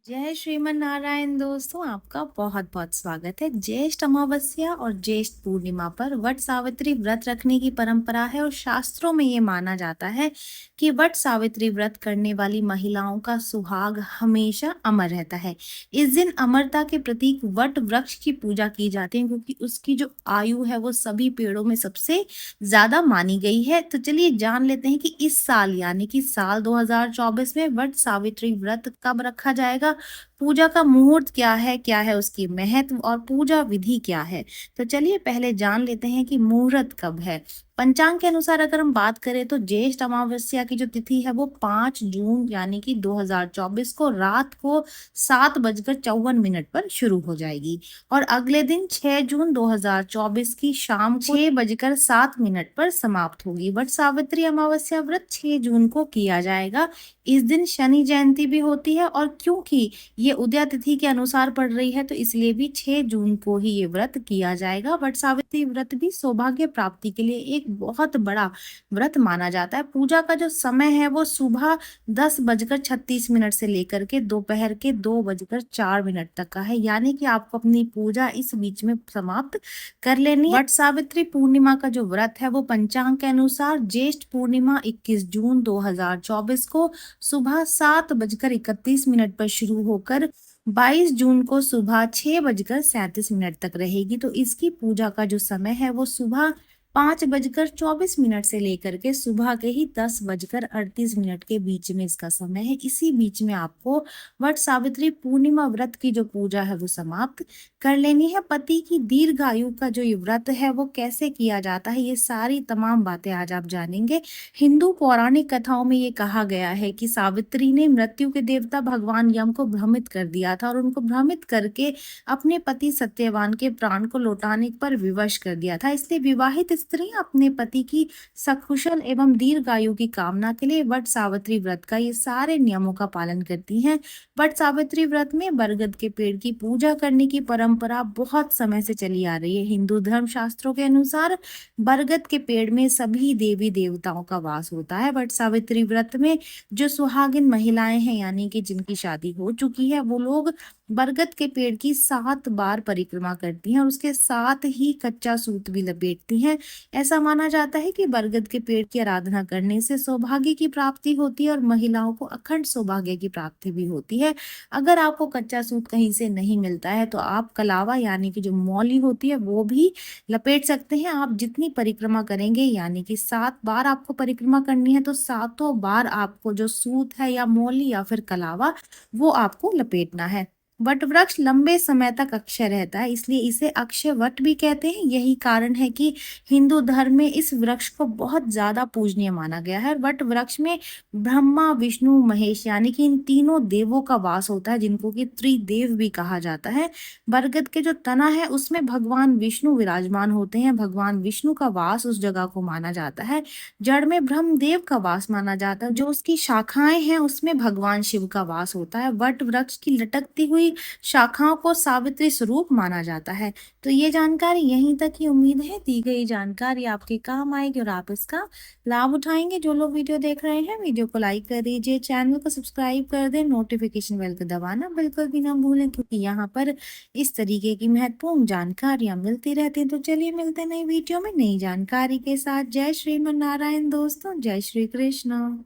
जय श्रीमन नारायण दोस्तों, आपका बहुत बहुत स्वागत है। ज्येष्ठ अमावस्या और ज्येष्ठ पूर्णिमा पर वट सावित्री व्रत रखने की परंपरा है और शास्त्रों में ये माना जाता है कि वट सावित्री व्रत करने वाली महिलाओं का सुहाग हमेशा अमर रहता है। इस दिन अमरता के प्रतीक वट वृक्ष की पूजा की जाती है क्योंकि उसकी जो आयु है वो सभी पेड़ों में सबसे ज्यादा मानी गई है। तो चलिए जान लेते हैं कि इस साल यानी कि साल 2024 में वट सावित्री व्रत कब रखा जाएगा, पूजा का मुहूर्त क्या है उसकी महत्व और पूजा विधि क्या है। तो चलिए पहले जान लेते हैं कि मुहूर्त कब है। पंचांग के अनुसार अगर हम बात करें तो ज्येष्ठ अमावस्या की जो तिथि है वो 5 जून यानी कि 2024 को रात को 7:54 पर शुरू हो जाएगी और अगले दिन 6 जून 2024 की शाम को 6:07 पर समाप्त होगी। वट सावित्री अमावस्या व्रत 6 जून को किया जाएगा। इस दिन शनि जयंती भी होती है और क्योंकि ये उदय तिथि के अनुसार पड़ रही है तो इसलिए भी 6 जून को ही ये व्रत किया जाएगा। वट सावित्री व्रत भी सौभाग्य प्राप्ति के लिए एक बहुत बड़ा व्रत माना जाता है। पूजा का जो समय है वो सुबह 10:36 से लेकर के दोपहर के 2:04 तक का है, यानी कि आपको अपनी पूजा इस बीच में समाप्त कर लेनी है। वट सावित्री पूर्णिमा का जो व्रत है वो पंचांग के अनुसार ज्येष्ठ पूर्णिमा 21 जून 2024 को सुबह 7:31 पर शुरू होकर 22 जून को सुबह 6:37 तक रहेगी। तो इसकी पूजा का जो समय है वो सुबह 5:24 से लेकर के सुबह के ही 10:38 के बीच में इसका समय है। इसी बीच में आपको वट सावित्री पूर्णिमा व्रत की जो पूजा है वो समाप्त कर लेनी है। पति की दीर्घायु का जो ये व्रत है वो कैसे किया जाता है, ये सारी तमाम बातें आज आप जानेंगे। हिंदू पौराणिक कथाओं में ये कहा गया है कि सावित्री ने मृत्यु के देवता भगवान यम को भ्रमित कर दिया था और उनको भ्रमित करके अपने पति सत्यवान के प्राण को लौटाने पर विवश कर दिया था। इसलिए विवाहित स्त्रियां अपने पति की सकुशल एवं दीर्घायु की कामना के लिए वट सावित्री व्रत का ये सारे नियमों का पालन करती हैं। वट सावित्री व्रत में बरगद के पेड़ की पूजा करने की परंपरा बहुत समय से चली आ रही है। हिंदू धर्म शास्त्रों के अनुसार बरगद के पेड़ में सभी देवी देवताओं का वास होता है। वट सावित्री व्रत में जो सुहागिन महिलाएं हैं यानी कि जिनकी शादी हो चुकी है वो लोग बरगद के पेड़ की 7 बार परिक्रमा करती हैं और उसके साथ ही कच्चा सूत भी लपेटती हैं। ऐसा माना जाता है कि बरगद के पेड़ की आराधना करने से सौभाग्य की प्राप्ति होती है और महिलाओं को अखंड सौभाग्य की प्राप्ति भी होती है। अगर आपको कच्चा सूत कहीं से नहीं मिलता है तो आप कलावा यानी कि जो मौली होती है वो भी लपेट सकते हैं। आप जितनी परिक्रमा करेंगे यानी कि 7 बार आपको परिक्रमा करनी है तो सातों बार आपको जो सूत है या मौली या फिर कलावा वो आपको लपेटना है। वट वृक्ष लंबे समय तक अक्षय रहता है इसलिए इसे अक्षय वट भी कहते हैं। यही कारण है कि हिंदू धर्म में इस वृक्ष को बहुत ज्यादा पूजनीय माना गया है। वट वृक्ष में ब्रह्मा विष्णु महेश यानी कि इन तीनों देवों का वास होता है जिनको कि त्रिदेव भी कहा जाता है। बरगद के जो तना है उसमें भगवान विष्णु विराजमान होते हैं। भगवान विष्णु का वास उस जगह को माना जाता है। जड़ में ब्रह्मदेव का वास माना जाता है। जो उसकी शाखाएं हैं उसमें भगवान शिव का वास होता है। वट वृक्ष की लटकती हुई शाखाओं को सावित्री स्वरूप माना जाता है। तो ये जानकारी यहीं तक ही। उम्मीद है दी गई जानकारी आपके काम आएगी और आप इसका लाभ उठाएंगे। जो लोग वीडियो देख रहे हैं वीडियो को लाइक कर दीजिए, चैनल को सब्सक्राइब कर दें, नोटिफिकेशन बेल को दबाना बिल्कुल भी ना भूलें क्योंकि यहाँ पर इस तरीके की महत्वपूर्ण जानकारियां मिलती रहती हैं। तो चलिए मिलते हैं नई वीडियो में नई जानकारी के साथ। जय श्रीमन नारायण दोस्तों, जय श्री कृष्ण।